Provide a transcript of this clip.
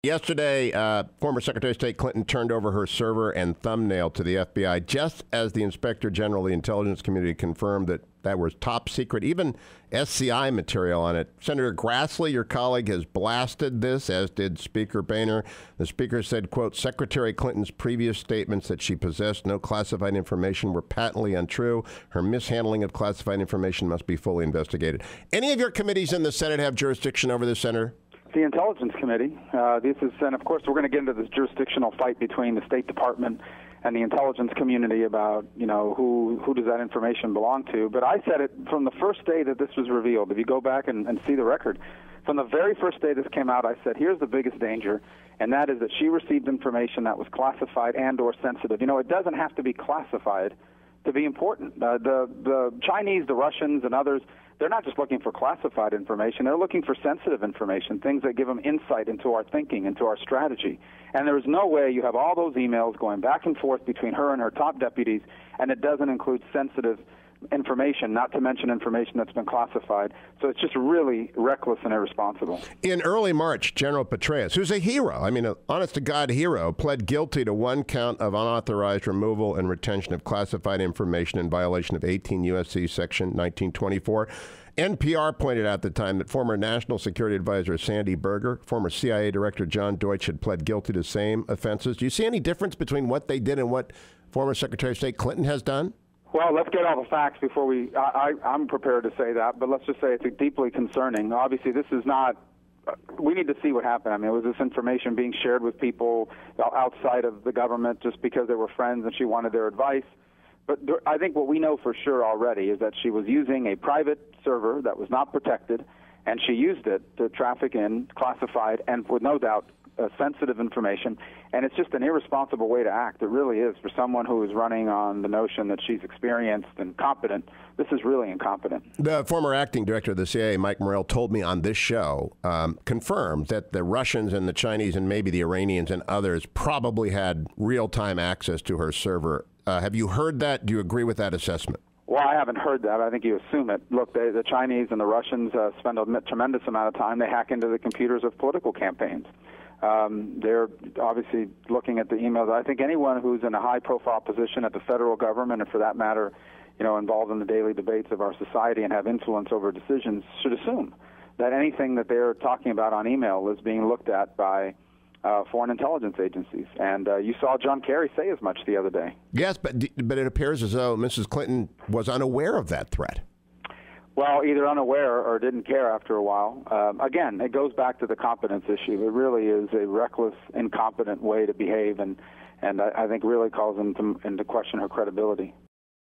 Yesterday, former Secretary of State Clinton turned over her server and thumbnail to the FBI just as the Inspector General of the Intelligence Community confirmed that was top secret, even SCI material on it. Senator Grassley, your colleague, has blasted this, as did Speaker Boehner. The Speaker said, quote, Secretary Clinton's previous statements that she possessed no classified information were patently untrue. Her mishandling of classified information must be fully investigated. Any of your committees in the Senate have jurisdiction over this, Senator? The Intelligence Committee. And of course, we're going to get into this jurisdictional fight between the State Department and the intelligence community about, who does that information belong to. But I said it from the first day that this was revealed. If you go back and see the record, from the very first day this came out, I said, here's the biggest danger, and that is that she received information that was classified and or sensitive. It doesn't have to be classified to be important. The Chinese, the Russians, and others, they're not just looking for classified information. They're looking for sensitive information, things that give them insight into our thinking, into our strategy. And there is no way you have all those emails going back and forth between her and her top deputies, and it doesn't include sensitive information, not to mention information that's been classified. So it's just really reckless and irresponsible. In early March, General Petraeus, who's a hero, an honest-to-God hero, pled guilty to one count of unauthorized removal and retention of classified information in violation of 18 U.S.C. Section 1924. NPR pointed out at the time that former National Security Advisor Sandy Berger, former CIA Director John Deutsch had pled guilty to same offenses. Do you see any difference between what they did and what former Secretary of State Clinton has done? Well, let's get all the facts before I'm prepared to say that, but let's just say it's deeply concerning. Obviously, this is not, we need to see what happened. Was this information being shared with people outside of the government just because they were friends and she wanted their advice? But I think what we know for sure already is that she was using a private server that was not protected, and she used it to traffic in classified and, with no doubt, sensitive information, and it's just an irresponsible way to act. It really is. For someone who is running on the notion that she's experienced and competent, this is really incompetent. The former acting director of the CIA, Mike Morrell, told me on this show, confirmed that the Russians and the Chinese and maybe the Iranians and others probably had real-time access to her server. Have you heard that? Do you agree with that assessment? Well, I haven't heard that. I think you assume it. Look, the Chinese and the Russians spend a tremendous amount of time. They hack into the computers of political campaigns. They're obviously looking at the emails. I think anyone who's in a high-profile position at the federal government, and for that matter, involved in the daily debates of our society and have influence over decisions, should assume that anything that they're talking about on email is being looked at by foreign intelligence agencies. And you saw John Kerry say as much the other day. Yes, but it appears as though Mrs. Clinton was unaware of that threat. Well, either unaware or didn't care after a while. Again, it goes back to the competence issue. It really is a reckless, incompetent way to behave, and I think really calls into question her credibility.